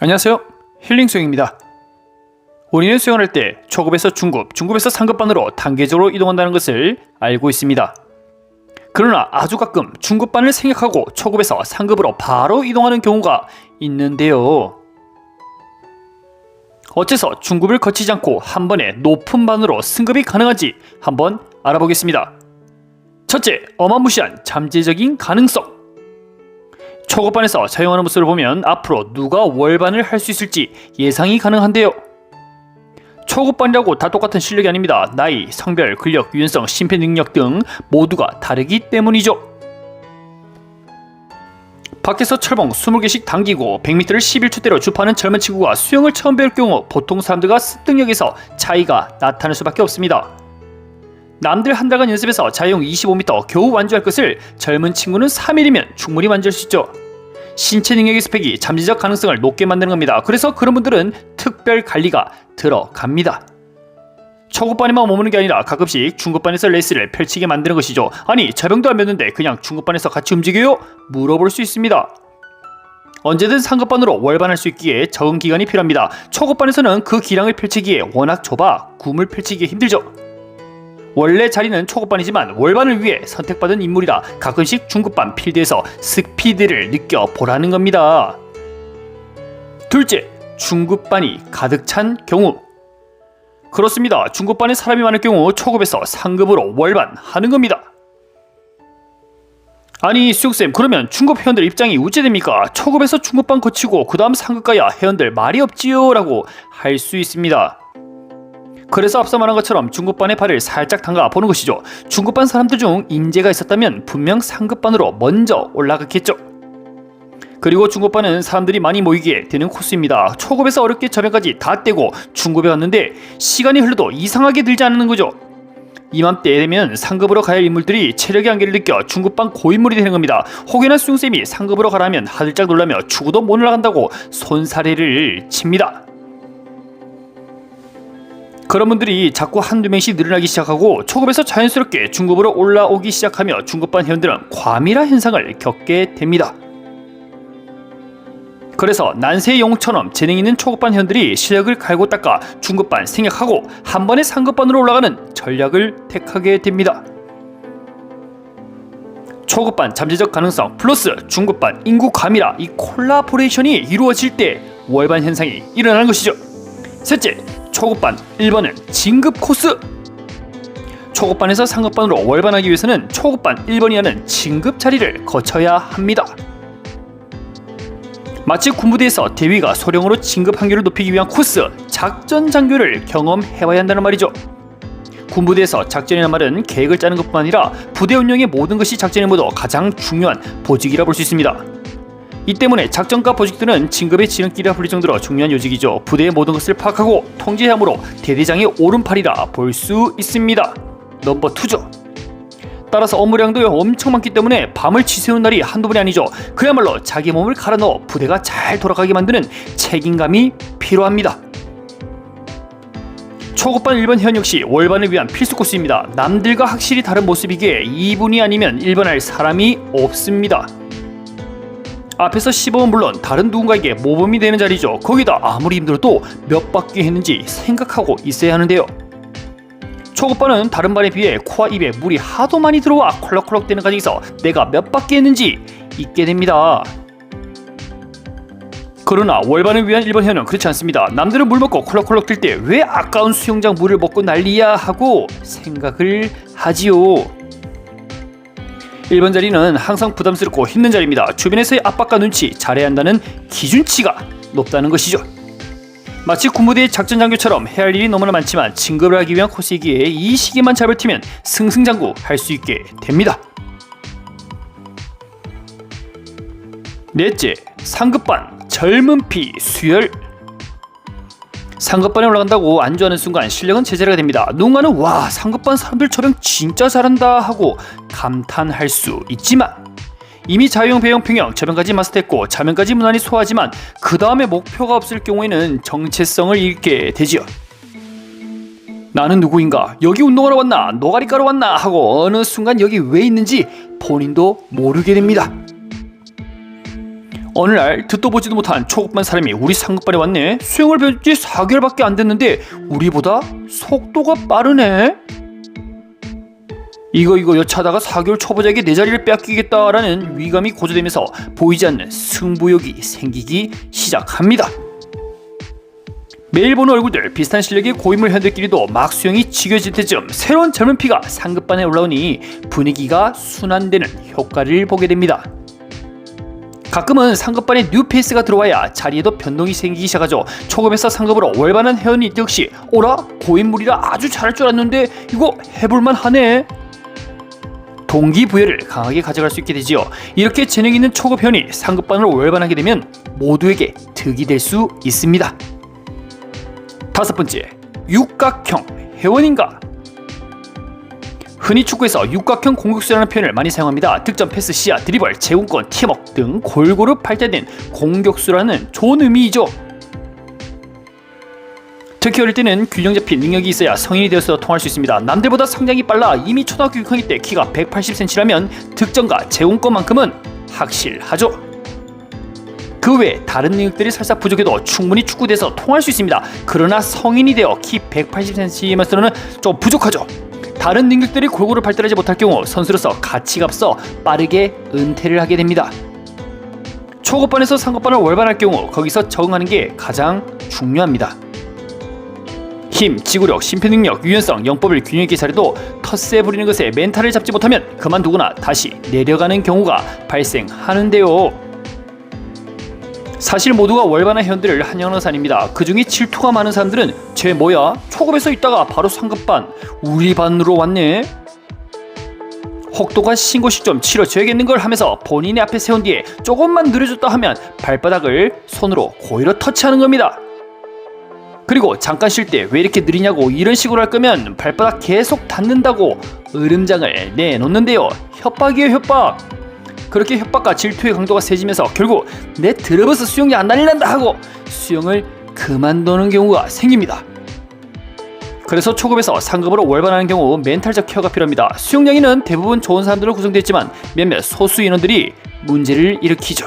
안녕하세요. 힐링 수영입니다. 우리는 수영을 할 때 초급에서 중급, 중급에서 상급반으로 단계적으로 이동한다는 것을 알고 있습니다. 그러나 아주 가끔 중급반을 생략하고 초급에서 상급으로 바로 이동하는 경우가 있는데요. 어째서 중급을 거치지 않고 한 번에 높은 반으로 승급이 가능한지 한번 알아보겠습니다. 첫째, 어마무시한 잠재적인 가능성. 초급반에서 사용하는 모습을 보면 앞으로 누가 월반을 할 수 있을지 예상이 가능한데요. 초급반이라고 다 똑같은 실력이 아닙니다. 나이, 성별, 근력, 유연성, 심폐 능력 등 모두가 다르기 때문이죠. 밖에서 철봉 20개씩 당기고 100m를 11초대로 주파하는 젊은 친구가 수영을 처음 배울 경우 보통 사람들과 습득력에서 차이가 나타날 수밖에 없습니다. 남들 한 달간 연습해서 자유형 25m 겨우 완주할 것을 젊은 친구는 3일이면 충분히 완주할 수 있죠. 신체 능력의 스펙이 잠재적 가능성을 높게 만드는 겁니다. 그래서 그런 분들은 특별 관리가 들어갑니다. 초급반에만 머무는 게 아니라 가끔씩 중급반에서 레이스를 펼치게 만드는 것이죠. 아니, 저병도 안 맺는데 그냥 중급반에서 같이 움직여요? 물어볼 수 있습니다. 언제든 상급반으로 월반할 수 있기에 적응 기간이 필요합니다. 초급반에서는 그 기량을 펼치기에 워낙 좁아 꿈을 펼치기 힘들죠. 원래 자리는 초급반이지만 월반을 위해 선택받은 인물이라 가끔씩 중급반 필드에서 스피드를 느껴보라는 겁니다. 둘째, 중급반이 가득 찬 경우. 그렇습니다. 중급반에 사람이 많을 경우 초급에서 상급으로 월반하는 겁니다. 아니 수영쌤, 그러면 중급 회원들 입장이 우째됩니까? 초급에서 중급반 거치고 그 다음 상급 가야 회원들 말이 없지요 라고 할 수 있습니다. 그래서 앞서 말한 것처럼 중급반의 발을 살짝 담가 보는 것이죠. 중급반 사람들 중 인재가 있었다면 분명 상급반으로 먼저 올라갔겠죠. 그리고 중급반은 사람들이 많이 모이게 되는 코스입니다. 초급에서 어렵게 저변까지 다 떼고 중급에 왔는데 시간이 흘러도 이상하게 늘지 않는 거죠. 이맘때 되면 상급으로 가야 할 인물들이 체력의 한계를 느껴 중급반 고인물이 되는 겁니다. 혹여나 수용쌤이 상급으로 가라면 하들짝 놀라며 죽어도 못 올라간다고 손사래를 칩니다. 그런 분들이 자꾸 한두 명씩 늘어나기 시작하고 초급에서 자연스럽게 중급으로 올라오기 시작하며 중급반 회원들은 과밀화 현상을 겪게 됩니다. 그래서 난세의 영웅처럼 재능 있는 초급반 회원들이 실력을 갈고 닦아 중급반 생략하고 한 번에 상급반으로 올라가는 전략을 택하게 됩니다. 초급반 잠재적 가능성 플러스 중급반 인구 과밀화, 이 콜라보레이션이 이루어질 때 월반 현상이 일어나는 것이죠. 셋째, 초급반 1번은 진급 코스. 초급반에서 상급반으로 월반하기 위해서는 초급반 1번이라는 진급 자리를 거쳐야 합니다. 마치 군부대에서 대위가 소령으로 진급 한계를 높이기 위한 코스, 작전 장교를 경험해봐야 한다는 말이죠. 군부대에서 작전이라는 말은 계획을 짜는 것뿐만 아니라 부대 운영의 모든 것이 작전의 모두 가장 중요한 보직이라 볼 수 있습니다. 이 때문에 작전과 보직들은 진급의 지름길이라 불릴 정도로 중요한 요직이죠. 부대의 모든 것을 파악하고 통제해야 하므로 대대장의 오른팔이라 볼 수 있습니다. 넘버 2죠. 따라서 업무량도 엄청 많기 때문에 밤을 지새우는 날이 한두 번이 아니죠. 그야말로 자기 몸을 갈아 넣어 부대가 잘 돌아가게 만드는 책임감이 필요합니다. 초급반 1번 회원 역시 월반을 위한 필수 코스입니다. 남들과 확실히 다른 모습이기에 2분이 아니면 1번 할 사람이 없습니다. 앞에서 15분 물론 다른 누군가에게 모범이 되는 자리죠. 거기다 아무리 힘들어도 몇 바퀴 했는지 생각하고 있어야 하는데요. 초급반은 다른 반에 비해 코와 입에 물이 하도 많이 들어와 콜록콜록 되는 과정에서 내가 몇 바퀴 했는지 잊게 됩니다. 그러나 월반을 위한 1번 회원은 그렇지 않습니다. 남들은 물 먹고 콜록콜록 뛸 때 왜 아까운 수영장 물을 먹고 난리야 하고 생각을 하지요. 1번 자리는 항상 부담스럽고 힘든 자리입니다. 주변에서의 압박과 눈치, 잘해야 한다는 기준치가 높다는 것이죠. 마치 군부대의 작전 장교처럼 해야 할 일이 너무나 많지만 진급을 하기 위한 코스이기에 이 시기만 잘 버티면 승승장구 할 수 있게 됩니다. 넷째, 상급반 젊은 피 수혈. 상급반에 올라간다고 안주하는 순간 실력은 제자리가 됩니다. 누군가는 와, 상급반 사람들 저병 진짜 잘한다 하고 감탄할 수 있지만 이미 자유형, 배영, 평영, 저병까지 마스터했고 자명까지 무난히 소화하지만 그 다음에 목표가 없을 경우에는 정체성을 잃게 되지요. 나는 누구인가? 여기 운동하러 왔나? 노가리 까러 왔나? 하고 어느 순간 여기 왜 있는지 본인도 모르게 됩니다. 어느 날 듣도 보지도 못한 초급반 사람이 우리 상급반에 왔네. 수영을 배운 지 4개월밖에 안 됐는데 우리보다 속도가 빠르네. 이거 여차하다가 4개월 초보자에게 내 자리를 빼앗기겠다라는 위감이 고조되면서 보이지 않는 승부욕이 생기기 시작합니다. 매일 보는 얼굴들, 비슷한 실력의 고인물 현대끼리도 막 수영이 지겨질 때쯤 새로운 젊은 피가 상급반에 올라오니 분위기가 순환되는 효과를 보게 됩니다. 가끔은 상급반에 뉴페이스가 들어와야 자리에도 변동이 생기기 시작하죠. 초급에서 상급으로 월반한 회원이 역시 오라? 고인물이라 아주 잘할 줄 알았는데 이거 해볼만 하네. 동기부여를 강하게 가져갈 수 있게 되지요. 이렇게 재능 있는 초급 회원이 상급반으로 월반하게 되면 모두에게 득이 될 수 있습니다. 5번째, 육각형 회원인가? 흔히 축구에서 육각형 공격수라는 표현을 많이 사용합니다. 득점, 패스, 시야, 드리블, 제공권, 팀워크 등 골고루 발달된 공격수라는 좋은 의미이죠. 특히 어릴 때는 균형 잡힌 능력이 있어야 성인이 되어서 통할 수 있습니다. 남들보다 성장이 빨라 이미 초등학교 6학년 때 키가 180cm라면 득점과 제공권만큼은 확실하죠. 그 외에 다른 능력들이 살짝 부족해도 충분히 축구대에서 통할 수 있습니다. 그러나 성인이 되어 키 180cm면서는 좀 부족하죠. 다른 능력들이 골고루 발달하지 못할 경우 선수로서 가치가 없어 빠르게 은퇴를 하게 됩니다. 초급반에서 상급반을 월반할 경우 거기서 적응하는 게 가장 중요합니다. 힘, 지구력, 심폐능력, 유연성, 영법을 균형 있게 잘해도 텃세 부리는 것에 멘탈을 잡지 못하면 그만두거나 다시 내려가는 경우가 발생하는데요. 사실 모두가 월반한 회원들을 한영하는 것은 아닙니다. 그 중에 질투가 많은 사람들은 쟤 뭐야? 초급에서 있다가 바로 상급반, 우리 반으로 왔네? 혹독한 신고식 좀 치러줘야겠는걸 하면서 본인의 앞에 세운 뒤에 조금만 느려졌다 하면 발바닥을 손으로 고의로 터치하는 겁니다. 그리고 잠깐 쉴 때 왜 이렇게 느리냐고 이런 식으로 할 거면 발바닥 계속 닿는다고 으름장을 내놓는데요. 협박이에요, 협박. 그렇게 협박과 질투의 강도가 세지면서 결국 내 드러버스 수영이 안 다닐란다 하고 수영을 그만두는 경우가 생깁니다. 그래서 초급에서 상급으로 월반하는 경우 멘탈적 케어가 필요합니다. 수영장에는 대부분 좋은 사람들로 구성되어 있지만 몇몇 소수 인원들이 문제를 일으키죠.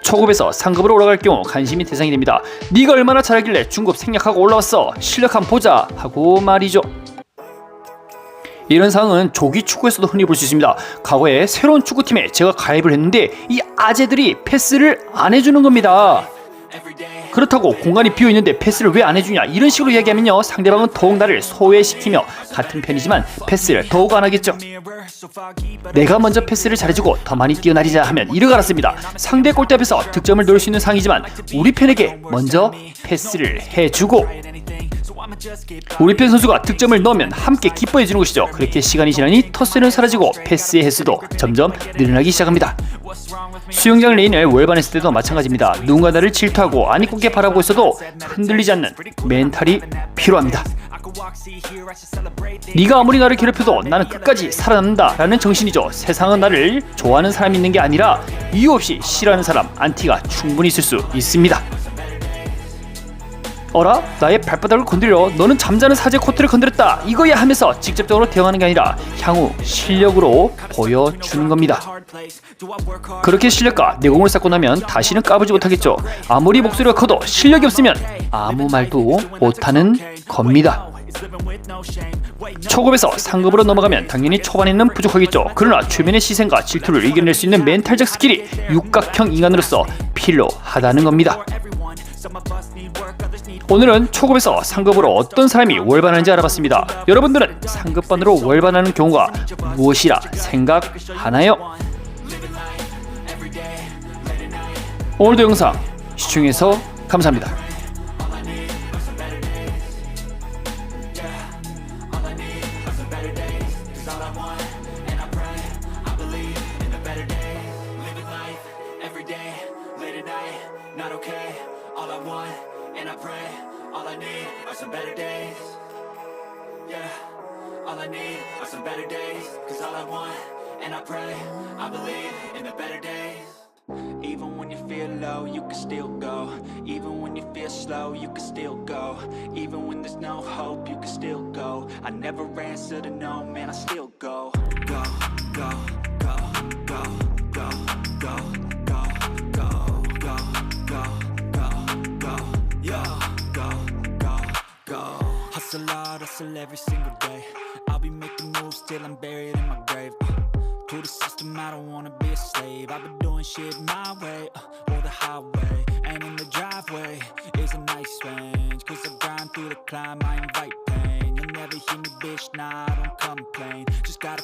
초급에서 상급으로 올라갈 경우 관심이 대상이 됩니다. 네가 얼마나 잘하길래 중급 생략하고 올라왔어? 실력 한번 보자 하고 말이죠. 이런 상황은 조기 축구에서도 흔히 볼 수 있습니다. 과거에 새로운 축구팀에 제가 가입을 했는데 이 아재들이 패스를 안 해주는 겁니다. 그렇다고 공간이 비어있는데 패스를 왜 안 해주냐 이런 식으로 이야기하면요 상대방은 더욱 나를 소외시키며 같은 편이지만 패스를 더욱 안 하겠죠. 내가 먼저 패스를 잘해주고 더 많이 뛰어나리자 하면 이를 알았습니다. 상대 골대 앞에서 득점을 넣을 수 있는 상황이지만 우리 편에게 먼저 패스를 해주고 우리 편 선수가 득점을 넣으면 함께 기뻐해주는 것이죠. 그렇게 시간이 지나니 터스는 사라지고 패스의 횟수도 점점 늘어나기 시작합니다. 수영장 레인을 월반했을 때도 마찬가지입니다. 누군가 나를 질투하고 안 이쁘게 바라보고 있어도 흔들리지 않는 멘탈이 필요합니다. 네가 아무리 나를 괴롭혀도 나는 끝까지 살아남는다 라는 정신이죠. 세상은 나를 좋아하는 사람이 있는 게 아니라 이유 없이 싫어하는 사람, 안티가 충분히 있을 수 있습니다. 어라? 나의 발바닥을 건드려. 너는 잠자는 사제 코트를 건드렸다. 이거야 하면서 직접적으로 대응하는 게 아니라 향후 실력으로 보여주는 겁니다. 그렇게 실력과 내공을 쌓고 나면 다시는 까불지 못하겠죠. 아무리 목소리가 커도 실력이 없으면 아무 말도 못하는 겁니다. 초급에서 상급으로 넘어가면 당연히 초반에는 부족하겠죠. 그러나 주변의 시선과 질투를 이겨낼 수 있는 멘탈적 스킬이 육각형 인간으로서 필요하다는 겁니다. 오늘은 초급에서 상급으로 어떤 사람이 월반하는지 알아봤습니다. 여러분들은 상급반으로 월반하는 경우가 무엇이라 생각하나요? 오늘도 영상 시청해서 감사합니다. All I need are some better days. Cause all I want, and I pray, I believe in the better days. Even when you feel low, you can still go. Even when you feel slow, you can still go. Even when there's no hope, you can still go. I never answer to no, man, I still go. Go, go, go, go, go, go, go. hard hustle every single day. I'll be making moves till I'm buried in my grave. To the system, I don't wanna be a slave. I've been doing shit my way, or the highway. And in the driveway is a nice range. Cause I grind through the climb, I invite pain. You'll never hear me, bitch, nah, I don't complain. Just gotta